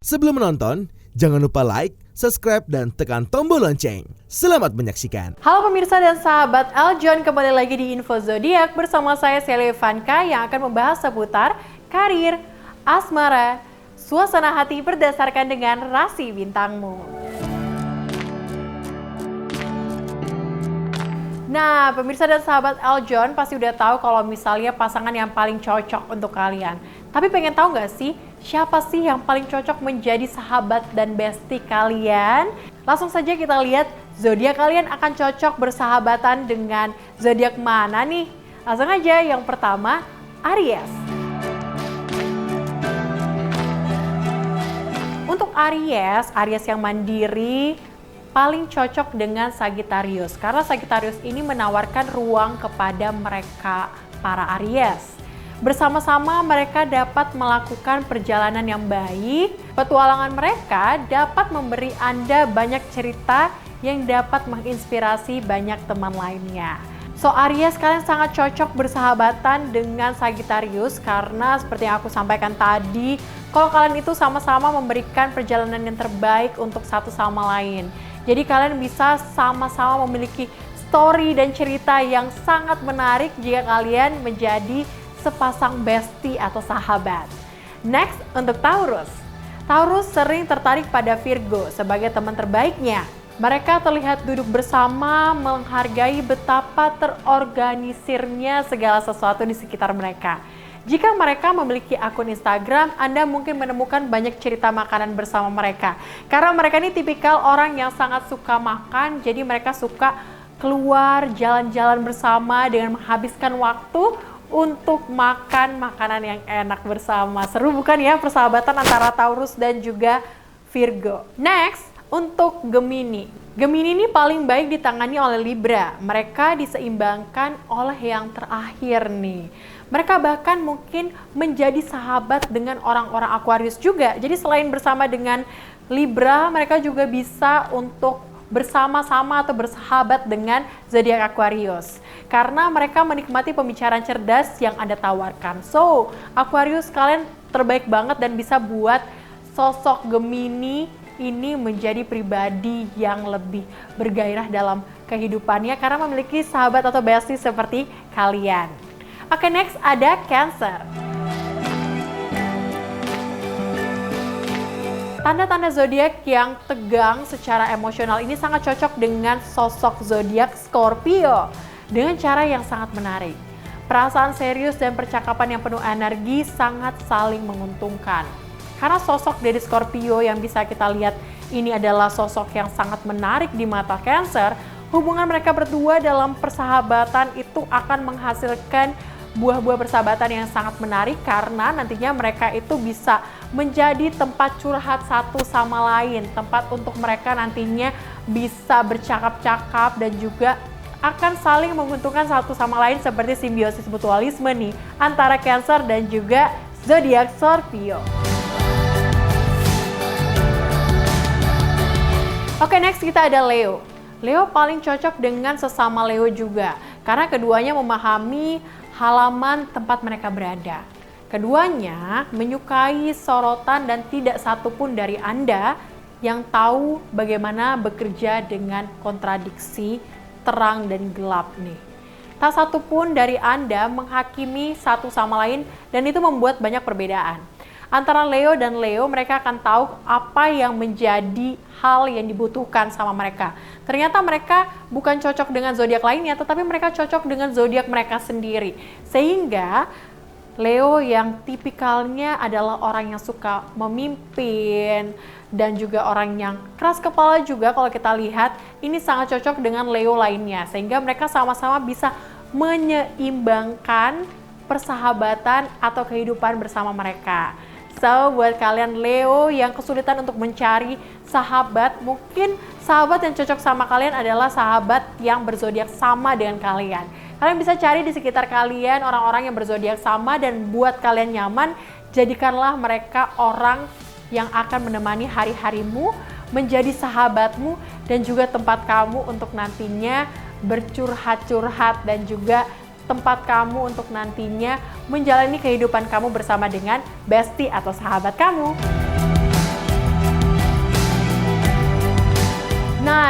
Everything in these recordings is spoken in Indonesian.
Sebelum menonton, jangan lupa like, subscribe, dan tekan tombol lonceng. Selamat menyaksikan. Halo pemirsa dan sahabat Eljon, kembali lagi di Info Zodiak bersama saya Celia Ivanka yang akan membahas seputar karir, asmara, suasana hati berdasarkan dengan rasi bintangmu. Nah, pemirsa dan sahabat Eljon pasti udah tahu kalau misalnya pasangan yang paling cocok untuk kalian. Tapi pengen tahu nggak sih, siapa sih yang paling cocok menjadi sahabat dan bestie kalian? Langsung saja kita lihat zodiak kalian akan cocok bersahabatan dengan zodiak mana nih? Langsung aja, yang pertama Aries. Untuk Aries yang mandiri, paling cocok dengan Sagittarius karena Sagittarius ini menawarkan ruang kepada mereka para Aries. Bersama-sama mereka dapat melakukan perjalanan yang baik. Petualangan mereka dapat memberi Anda banyak cerita yang dapat menginspirasi banyak teman lainnya. So Aries, kalian sangat cocok bersahabatan dengan Sagittarius karena seperti yang aku sampaikan tadi, kalau kalian itu sama-sama memberikan perjalanan yang terbaik untuk satu sama lain. Jadi kalian bisa sama-sama memiliki story dan cerita yang sangat menarik jika kalian menjadi sepasang bestie atau sahabat. Next, untuk Taurus. Taurus sering tertarik pada Virgo sebagai teman terbaiknya. Mereka terlihat duduk bersama, menghargai betapa terorganisirnya segala sesuatu di sekitar mereka. Jika mereka memiliki akun Instagram, Anda mungkin menemukan banyak cerita makanan bersama mereka. Karena mereka ini tipikal orang yang sangat suka makan, jadi mereka suka keluar jalan-jalan bersama dengan menghabiskan waktu untuk makan makanan yang enak bersama. Seru bukan ya persahabatan antara Taurus dan juga Virgo. Next, untuk Gemini. Gemini ini paling baik ditangani oleh Libra. Mereka diseimbangkan oleh yang terakhir nih. Mereka bahkan mungkin menjadi sahabat dengan orang-orang Aquarius juga. Jadi selain bersama dengan Libra, mereka juga bisa untuk bersama-sama atau bersahabat dengan zodiak Aquarius. Karena mereka menikmati pembicaraan cerdas yang Anda tawarkan. So, Aquarius, kalian terbaik banget dan bisa buat sosok Gemini ini menjadi pribadi yang lebih bergairah dalam kehidupannya karena memiliki sahabat atau bestie seperti kalian. Oke, next ada Cancer. Tanda-tanda zodiak yang tegang secara emosional ini sangat cocok dengan sosok zodiak Scorpio dengan cara yang sangat menarik. Perasaan serius dan percakapan yang penuh energi sangat saling menguntungkan. Karena sosok dari Scorpio yang bisa kita lihat ini adalah sosok yang sangat menarik di mata Cancer, hubungan mereka berdua dalam persahabatan itu akan menghasilkan buah-buah persahabatan yang sangat menarik karena nantinya mereka itu bisa menjadi tempat curhat satu sama lain, tempat untuk mereka nantinya bisa bercakap-cakap dan juga akan saling menguntungkan satu sama lain seperti simbiosis mutualisme nih antara Cancer dan juga zodiak Scorpio. Oke, next kita ada Leo. Leo paling cocok dengan sesama Leo juga karena keduanya memahami halaman tempat mereka berada. Keduanya menyukai sorotan dan tidak satupun dari Anda yang tahu bagaimana bekerja dengan kontradiksi terang dan gelap nih. Tak satupun dari Anda menghakimi satu sama lain dan itu membuat banyak perbedaan. Antara Leo dan Leo, mereka akan tahu apa yang menjadi hal yang dibutuhkan sama mereka. Ternyata mereka bukan cocok dengan zodiak lainnya, tetapi mereka cocok dengan zodiak mereka sendiri. Sehingga Leo yang tipikalnya adalah orang yang suka memimpin dan juga orang yang keras kepala juga kalau kita lihat, ini sangat cocok dengan Leo lainnya. Sehingga mereka sama-sama bisa menyeimbangkan persahabatan atau kehidupan bersama mereka. So, buat kalian Leo yang kesulitan untuk mencari sahabat, mungkin sahabat yang cocok sama kalian adalah sahabat yang berzodiak sama dengan kalian. Kalian bisa cari di sekitar kalian orang-orang yang berzodiak sama dan buat kalian nyaman, jadikanlah mereka orang yang akan menemani hari-harimu, menjadi sahabatmu, dan juga tempat kamu untuk nantinya bercurhat-curhat dan juga tempat kamu untuk nantinya menjalani kehidupan kamu bersama dengan bestie atau sahabat kamu.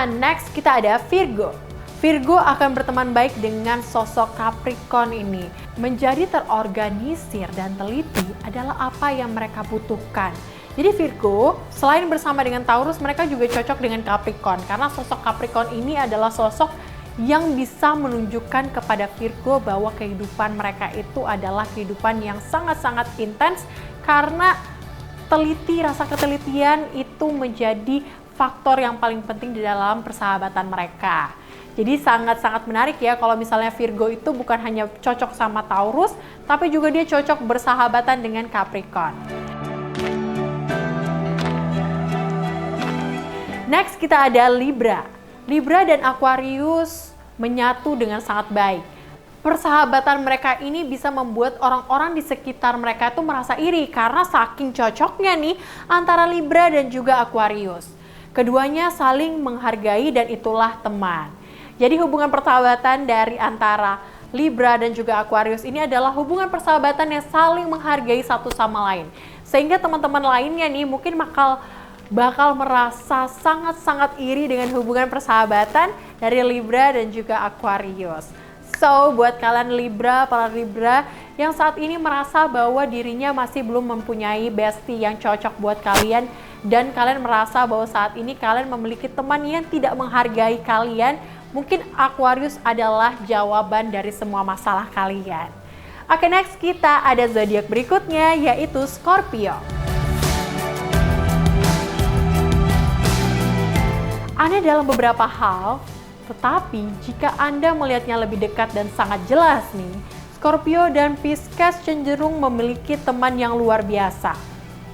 Nah, next kita ada Virgo. Virgo akan berteman baik dengan sosok Capricorn ini. Menjadi terorganisir dan teliti adalah apa yang mereka butuhkan. Jadi Virgo, selain bersama dengan Taurus, mereka juga cocok dengan Capricorn. Karena sosok Capricorn ini adalah sosok yang bisa menunjukkan kepada Virgo bahwa kehidupan mereka itu adalah kehidupan yang sangat-sangat intens. Karena rasa ketelitian itu menjadi faktor yang paling penting di dalam persahabatan mereka. Jadi sangat-sangat menarik ya kalau misalnya Virgo itu bukan hanya cocok sama Taurus, tapi juga dia cocok bersahabatan dengan Capricorn. Next kita ada Libra. Libra dan Aquarius menyatu dengan sangat baik. Persahabatan mereka ini bisa membuat orang-orang di sekitar mereka itu merasa iri karena saking cocoknya nih antara Libra dan juga Aquarius. Keduanya saling menghargai dan itulah teman. Jadi hubungan persahabatan dari antara Libra dan juga Aquarius ini adalah hubungan persahabatan yang saling menghargai satu sama lain. Sehingga teman-teman lainnya nih mungkin bakal merasa sangat-sangat iri dengan hubungan persahabatan dari Libra dan juga Aquarius. So, buat kalian para Libra yang saat ini merasa bahwa dirinya masih belum mempunyai bestie yang cocok buat kalian dan kalian merasa bahwa saat ini kalian memiliki teman yang tidak menghargai kalian, mungkin Aquarius adalah jawaban dari semua masalah kalian. Oke, next kita ada zodiak berikutnya yaitu Scorpio. Aneh dalam beberapa hal, tetapi jika Anda melihatnya lebih dekat dan sangat jelas nih, Scorpio dan Pisces cenderung memiliki teman yang luar biasa.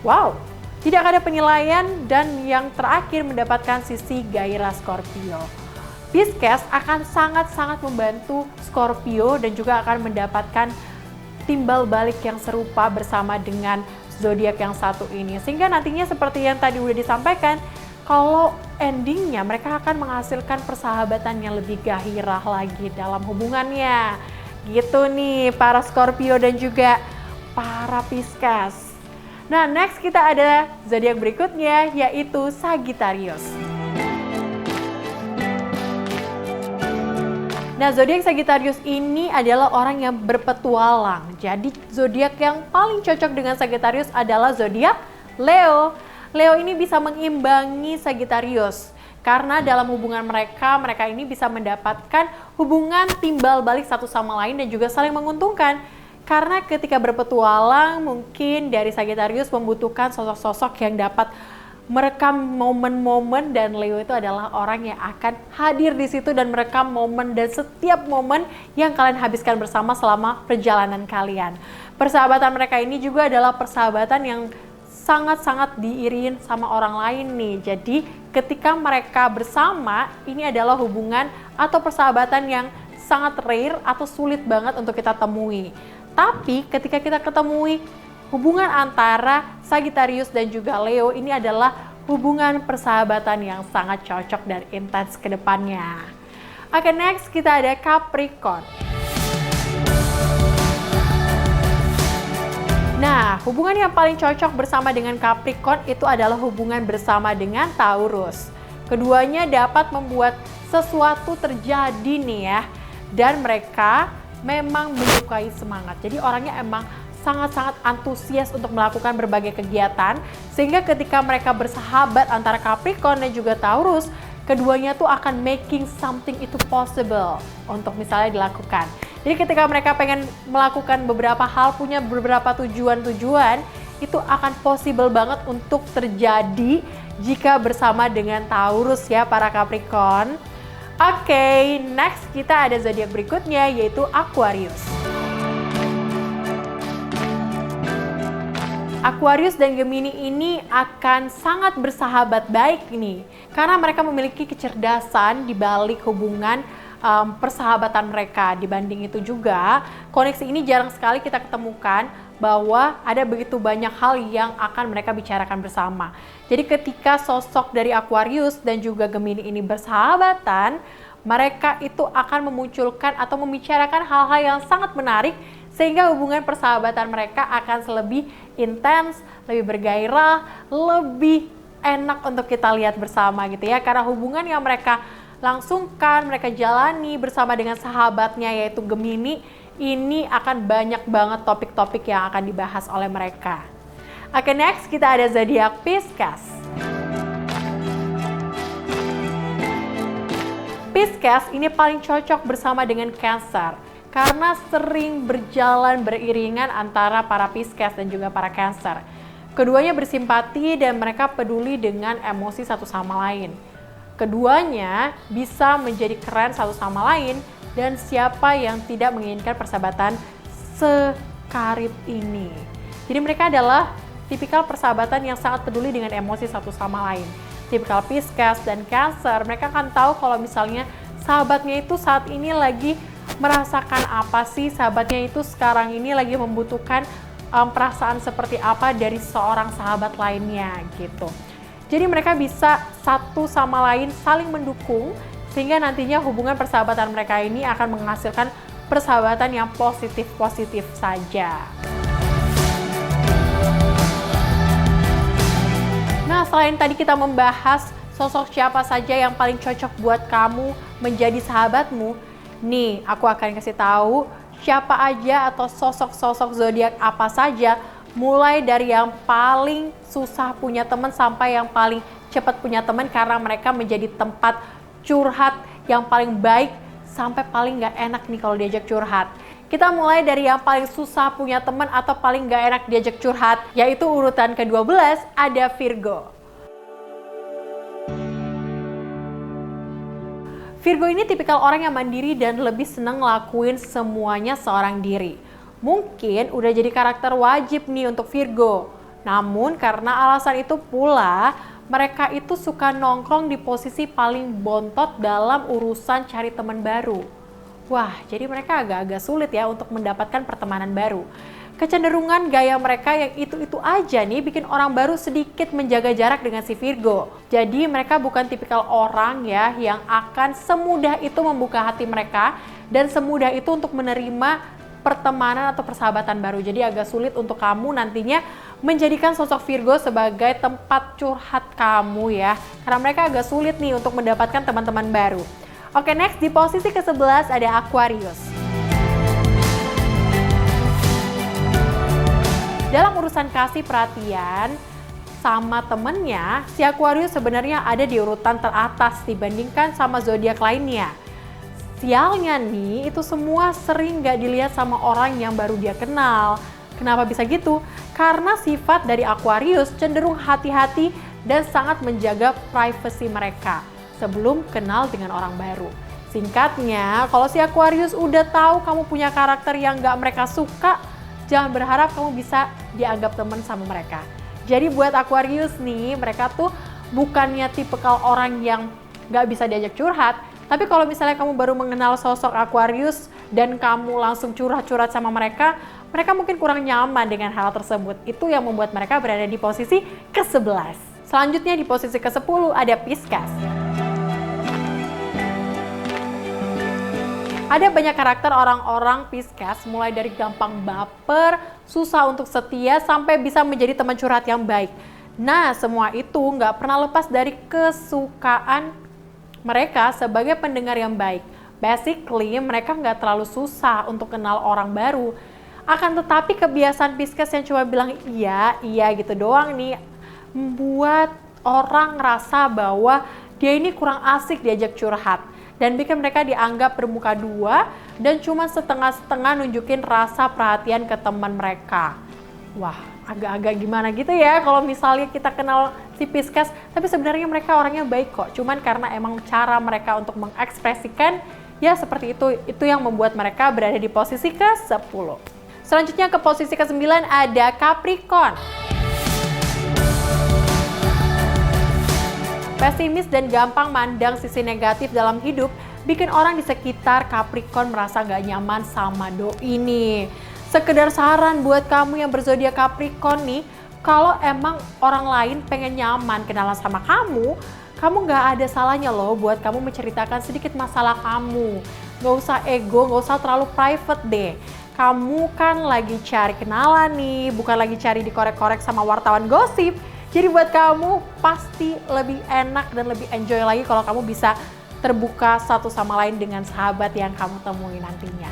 Wow, tidak ada penilaian dan yang terakhir mendapatkan sisi gairah Scorpio. Pisces akan sangat-sangat membantu Scorpio dan juga akan mendapatkan timbal balik yang serupa bersama dengan zodiak yang satu ini. Sehingga nantinya seperti yang tadi udah disampaikan, kalau endingnya mereka akan menghasilkan persahabatan yang lebih gairah lagi dalam hubungannya. Gitu nih para Scorpio dan juga para Pisces. Nah, next kita ada zodiak berikutnya yaitu Sagittarius. Nah, zodiak Sagittarius ini adalah orang yang berpetualang. Jadi zodiak yang paling cocok dengan Sagittarius adalah zodiak Leo. Leo ini bisa mengimbangi Sagittarius karena dalam hubungan mereka ini bisa mendapatkan hubungan timbal balik satu sama lain dan juga saling menguntungkan. Karena ketika berpetualang mungkin dari Sagittarius membutuhkan sosok-sosok yang dapat merekam momen-momen dan Leo itu adalah orang yang akan hadir di situ dan merekam momen dan setiap momen yang kalian habiskan bersama selama perjalanan kalian. Persahabatan mereka ini juga adalah persahabatan yang sangat-sangat diirin sama orang lain nih. Jadi ketika mereka bersama, ini adalah hubungan atau persahabatan yang sangat rare atau sulit banget untuk kita temui. Tapi ketika kita ketemui hubungan antara Sagittarius dan juga Leo, ini adalah hubungan persahabatan yang sangat cocok dan intens ke depannya. Oke, next kita ada Capricorn. Nah, hubungan yang paling cocok bersama dengan Capricorn itu adalah hubungan bersama dengan Taurus. Keduanya dapat membuat sesuatu terjadi nih ya. Dan mereka memang menyukai semangat. Jadi orangnya emang sangat-sangat antusias untuk melakukan berbagai kegiatan. Sehingga ketika mereka bersahabat antara Capricorn dan juga Taurus, keduanya tuh akan making something itu possible untuk misalnya dilakukan. Jadi ketika mereka pengen melakukan beberapa hal, punya beberapa tujuan-tujuan, itu akan possible banget untuk terjadi jika bersama dengan Taurus ya para Capricorn. Oke, next kita ada zodiak berikutnya yaitu Aquarius. Aquarius dan Gemini ini akan sangat bersahabat baik nih, karena mereka memiliki kecerdasan di balik hubungan persahabatan mereka. Dibanding itu juga, koneksi ini jarang sekali kita ketemukan bahwa ada begitu banyak hal yang akan mereka bicarakan bersama. Jadi ketika sosok dari Aquarius dan juga Gemini ini bersahabatan, mereka itu akan memunculkan atau membicarakan hal-hal yang sangat menarik sehingga hubungan persahabatan mereka akan lebih intens, lebih bergairah, lebih enak untuk kita lihat bersama gitu ya, karena hubungan yang mereka langsungkan, mereka jalani bersama dengan sahabatnya yaitu Gemini, ini akan banyak banget topik-topik yang akan dibahas oleh mereka. Oke, next kita ada zodiak Pisces. Pisces ini paling cocok bersama dengan Cancer karena sering berjalan beriringan antara para Pisces dan juga para Cancer. Keduanya bersimpati dan mereka peduli dengan emosi satu sama lain. Keduanya bisa menjadi keren satu sama lain dan siapa yang tidak menginginkan persahabatan sekarib ini. Jadi mereka adalah tipikal persahabatan yang sangat peduli dengan emosi satu sama lain. Tipikal Pisces dan Cancer, mereka akan tahu kalau misalnya sahabatnya itu saat ini lagi merasakan apa sih, sahabatnya itu sekarang ini lagi membutuhkan perasaan seperti apa dari seorang sahabat lainnya gitu. Jadi mereka bisa satu sama lain saling mendukung sehingga nantinya hubungan persahabatan mereka ini akan menghasilkan persahabatan yang positif-positif saja. Nah, selain tadi kita membahas sosok siapa saja yang paling cocok buat kamu menjadi sahabatmu, nih aku akan kasih tahu siapa aja atau sosok-sosok zodiak apa saja, mulai dari yang paling susah punya teman sampai yang paling cepat punya teman karena mereka menjadi tempat curhat yang paling baik sampai paling gak enak nih kalau diajak curhat. Kita mulai dari yang paling susah punya teman atau paling gak enak diajak curhat, yaitu urutan ke-12 ada Virgo. Virgo ini tipikal orang yang mandiri dan lebih senang ngelakuin semuanya seorang diri. Mungkin udah jadi karakter wajib nih untuk Virgo. Namun karena alasan itu pula, mereka itu suka nongkrong di posisi paling bontot dalam urusan cari teman baru. Wah, jadi mereka agak-agak sulit ya untuk mendapatkan pertemanan baru. Kecenderungan gaya mereka yang itu-itu aja nih bikin orang baru sedikit menjaga jarak dengan si Virgo. Jadi mereka bukan tipikal orang ya yang akan semudah itu membuka hati mereka dan semudah itu untuk menerima pertemanan atau persahabatan baru. Jadi agak sulit untuk kamu nantinya menjadikan sosok Virgo sebagai tempat curhat kamu ya. Karena mereka agak sulit nih untuk mendapatkan teman-teman baru. Oke, next di posisi ke-11 ada Aquarius. Dalam urusan kasih perhatian sama temennya, si Aquarius sebenarnya ada di urutan teratas dibandingkan sama zodiak lainnya. Sialnya nih, itu semua sering gak dilihat sama orang yang baru dia kenal. Kenapa bisa gitu? Karena sifat dari Aquarius cenderung hati-hati dan sangat menjaga privasi mereka sebelum kenal dengan orang baru. Singkatnya, kalau si Aquarius udah tahu kamu punya karakter yang gak mereka suka, jangan berharap kamu bisa dianggap teman sama mereka. Jadi buat Aquarius nih, mereka tuh bukannya tipikal orang yang gak bisa diajak curhat, tapi kalau misalnya kamu baru mengenal sosok Aquarius dan kamu langsung curhat-curhat sama mereka, mereka mungkin kurang nyaman dengan hal tersebut. Itu yang membuat mereka berada di posisi ke-11. Selanjutnya di posisi ke-10 ada Pisces. Ada banyak karakter orang-orang Pisces, mulai dari gampang baper, susah untuk setia, sampai bisa menjadi teman curhat yang baik. Nah, semua itu nggak pernah lepas dari kesukaan mereka sebagai pendengar yang baik. Basically, mereka nggak terlalu susah untuk kenal orang baru. Akan tetapi kebiasaan Pisces yang cuma bilang iya gitu doang nih, membuat orang ngerasa bahwa dia ini kurang asik diajak curhat. Dan bikin mereka dianggap bermuka dua dan cuma setengah-setengah nunjukin rasa perhatian ke teman mereka. Wah, agak-agak gimana gitu ya kalau misalnya kita kenal si Pisces, tapi sebenarnya mereka orangnya baik kok. Cuman karena emang cara mereka untuk mengekspresikan ya seperti itu yang membuat mereka berada di posisi ke-10. Selanjutnya ke posisi ke-9 ada Capricorn. Pesimis dan gampang mandang sisi negatif dalam hidup bikin orang di sekitar Capricorn merasa gak nyaman sama doi nih. Sekedar saran buat kamu yang berzodiak Capricorn nih, kalau emang orang lain pengen nyaman kenalan sama kamu gak ada salahnya loh buat kamu menceritakan sedikit masalah kamu. Gak usah ego, gak usah terlalu private deh. Kamu kan lagi cari kenalan nih, bukan lagi cari dikorek-korek sama wartawan gosip. Jadi buat kamu pasti lebih enak dan lebih enjoy lagi kalau kamu bisa terbuka satu sama lain dengan sahabat yang kamu temui nantinya.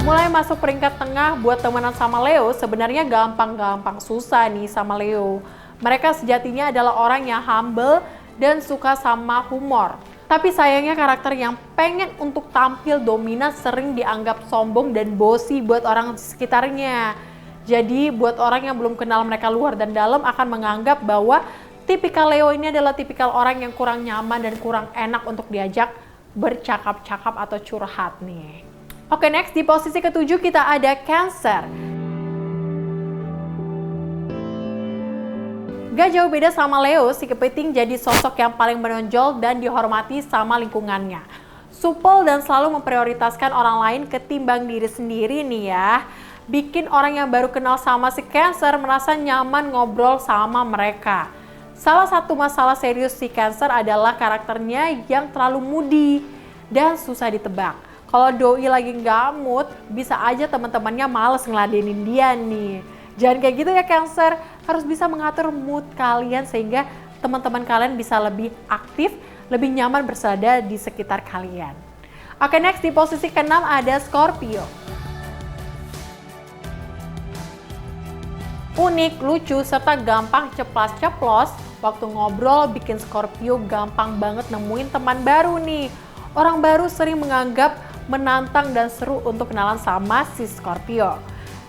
Mulai masuk peringkat tengah buat temenan sama Leo, sebenarnya gampang-gampang susah nih sama Leo. Mereka sejatinya adalah orang yang humble dan suka sama humor. Tapi sayangnya karakter yang pengen untuk tampil dominan sering dianggap sombong dan bossy buat orang di sekitarnya. Jadi buat orang yang belum kenal mereka luar dan dalam akan menganggap bahwa tipikal Leo ini adalah tipikal orang yang kurang nyaman dan kurang enak untuk diajak bercakap-cakap atau curhat nih. Oke, next di posisi ketujuh kita ada Cancer. Gak jauh beda sama Leo, si kepiting jadi sosok yang paling menonjol dan dihormati sama lingkungannya. Supel dan selalu memprioritaskan orang lain ketimbang diri sendiri nih ya. Bikin orang yang baru kenal sama si Cancer merasa nyaman ngobrol sama mereka. Salah satu masalah serius si Cancer adalah karakternya yang terlalu moody dan susah ditebak. Kalau doi lagi nggak mood, bisa aja teman-temannya males ngeladenin dia nih. Jangan kayak gitu ya Cancer, harus bisa mengatur mood kalian sehingga teman-teman kalian bisa lebih aktif, lebih nyaman bersada di sekitar kalian. Oke, next di posisi ke-6 ada Scorpio. Unik, lucu, serta gampang ceplas-ceplos, waktu ngobrol bikin Scorpio gampang banget nemuin teman baru nih. Orang baru sering menganggap menantang dan seru untuk kenalan sama si Scorpio.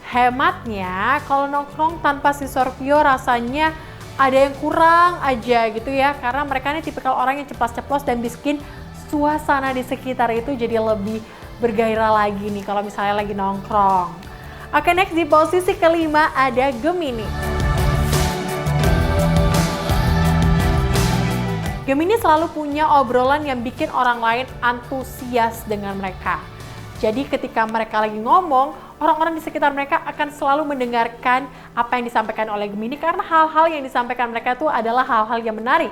Hematnya, kalau nongkrong tanpa si Scorpio rasanya ada yang kurang aja gitu ya. Karena mereka ini tipikal orang yang ceplas-ceplos dan bikin suasana di sekitar itu jadi lebih bergairah lagi nih kalau misalnya lagi nongkrong. Oke, next di posisi kelima ada Gemini. Gemini selalu punya obrolan yang bikin orang lain antusias dengan mereka. Jadi ketika mereka lagi ngomong, orang-orang di sekitar mereka akan selalu mendengarkan apa yang disampaikan oleh Gemini karena hal-hal yang disampaikan mereka itu adalah hal-hal yang menarik.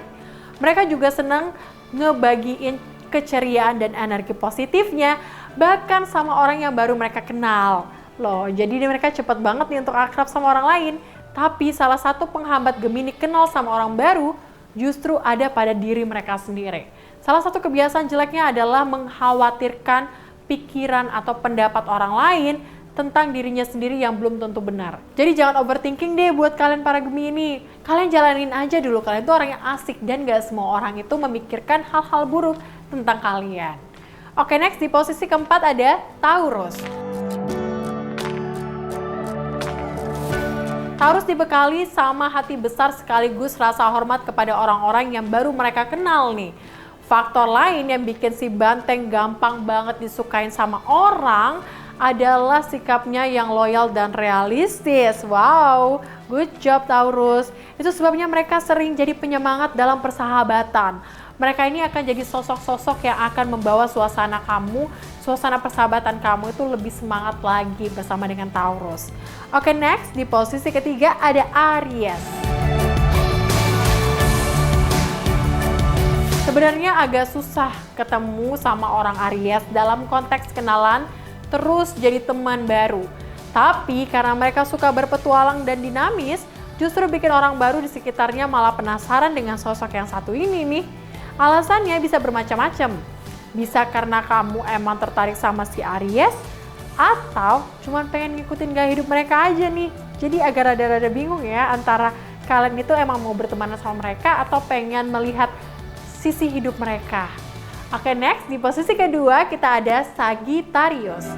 Mereka juga senang ngebagiin keceriaan dan energi positifnya bahkan sama orang yang baru mereka kenal. Loh, jadi mereka cepet banget nih untuk akrab sama orang lain. Tapi salah satu penghambat Gemini kenal sama orang baru justru ada pada diri mereka sendiri. Salah satu kebiasaan jeleknya adalah mengkhawatirkan pikiran atau pendapat orang lain tentang dirinya sendiri yang belum tentu benar. Jadi jangan overthinking deh buat kalian para Gemini. Kalian jalanin aja dulu, kalian itu orang yang asik dan gak semua orang itu memikirkan hal-hal buruk tentang kalian. Oke, next di posisi keempat ada Taurus. Taurus dibekali sama hati besar sekaligus rasa hormat kepada orang-orang yang baru mereka kenal nih. Faktor lain yang bikin si banteng gampang banget disukain sama orang adalah sikapnya yang loyal dan realistis. Wow, good job Taurus. Itu sebabnya mereka sering jadi penyemangat dalam persahabatan. Mereka ini akan jadi sosok-sosok yang akan membawa suasana persahabatan kamu itu lebih semangat lagi bersama dengan Taurus. Oke, next di posisi ketiga ada Aries. Sebenarnya agak susah ketemu sama orang Aries dalam konteks kenalan terus jadi teman baru. Tapi karena mereka suka berpetualang dan dinamis, justru bikin orang baru di sekitarnya malah penasaran dengan sosok yang satu ini nih. Alasannya bisa bermacam-macam. Bisa karena kamu emang tertarik sama si Aries, atau cuma pengen ngikutin gaya hidup mereka aja nih. Jadi agak rada-rada bingung ya antara kalian itu emang mau berteman sama mereka atau pengen melihat sisi hidup mereka. Oke, next di posisi kedua kita ada Sagittarius.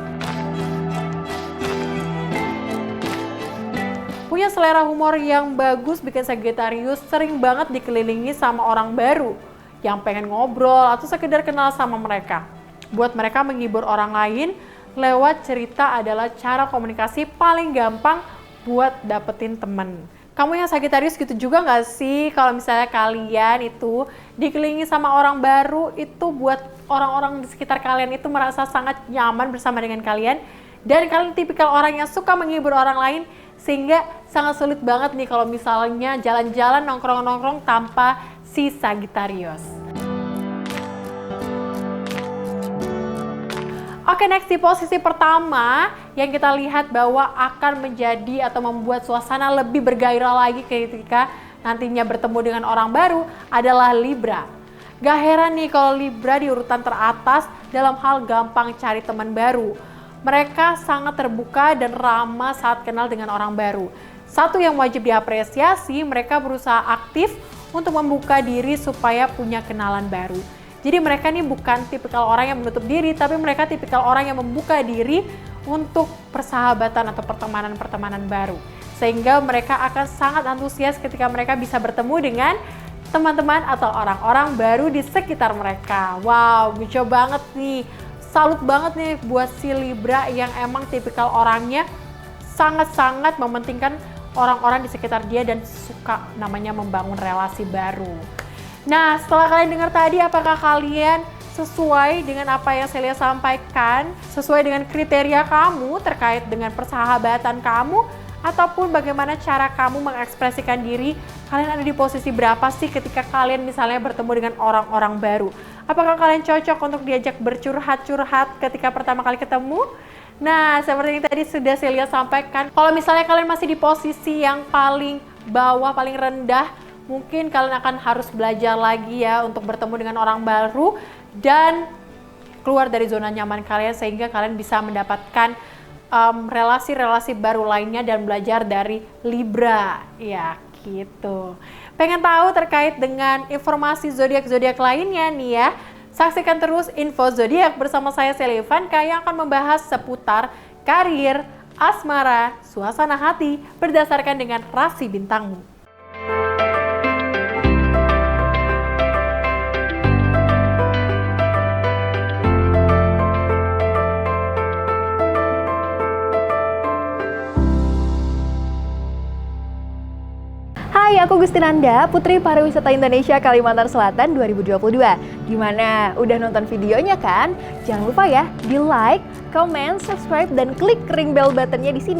Punya selera humor yang bagus bikin Sagittarius sering banget dikelilingi sama orang baru yang pengen ngobrol atau sekedar kenal sama mereka. Buat mereka menghibur orang lain lewat cerita adalah cara komunikasi paling gampang buat dapetin temen. Kamu yang Sagittarius gitu juga nggak sih kalau misalnya kalian itu dikelilingi sama orang baru itu buat orang-orang di sekitar kalian itu merasa sangat nyaman bersama dengan kalian dan kalian tipikal orang yang suka menghibur orang lain sehingga sangat sulit banget nih kalau misalnya jalan-jalan nongkrong-nongkrong tanpa si Sagittarius. Oke, next di posisi pertama yang kita lihat bahwa akan menjadi atau membuat suasana lebih bergairah lagi ketika nantinya bertemu dengan orang baru adalah Libra. Gak heran nih kalau Libra di urutan teratas dalam hal gampang cari teman baru. Mereka sangat terbuka dan ramah saat kenal dengan orang baru. Satu yang wajib diapresiasi, mereka berusaha aktif untuk membuka diri supaya punya kenalan baru. Jadi mereka nih bukan tipikal orang yang menutup diri, tapi mereka tipikal orang yang membuka diri untuk persahabatan atau pertemanan-pertemanan baru. Sehingga mereka akan sangat antusias ketika mereka bisa bertemu dengan teman-teman atau orang-orang baru di sekitar mereka. Wow, lucu banget nih. Salut banget nih buat si Libra yang emang tipikal orangnya sangat-sangat mementingkan orang-orang di sekitar dia dan suka namanya membangun relasi baru. Nah, setelah kalian dengar tadi, apakah kalian sesuai dengan apa yang Celia sampaikan? Sesuai dengan kriteria kamu terkait dengan persahabatan kamu? Ataupun bagaimana cara kamu mengekspresikan diri? Kalian ada di posisi berapa sih ketika kalian misalnya bertemu dengan orang-orang baru? Apakah kalian cocok untuk diajak bercurhat-curhat ketika pertama kali ketemu? Nah, seperti yang tadi sudah Celia sampaikan, kalau misalnya kalian masih di posisi yang paling bawah, paling rendah, mungkin kalian akan harus belajar lagi ya untuk bertemu dengan orang baru dan keluar dari zona nyaman kalian sehingga kalian bisa mendapatkan relasi-relasi baru lainnya dan belajar dari Libra. Ya, gitu. Pengen tahu terkait dengan informasi zodiak-zodiak lainnya nih ya? Saksikan terus info zodiak bersama saya Celia Ivanka yang akan membahas seputar karir, asmara, suasana hati berdasarkan dengan rasi bintangmu. Hai, aku Gustinanda, Putri Pariwisata Indonesia Kalimantan Selatan 2022. Gimana? Udah nonton videonya kan? Jangan lupa ya, di like, comment, subscribe, dan klik ring bell buttonnya di sini.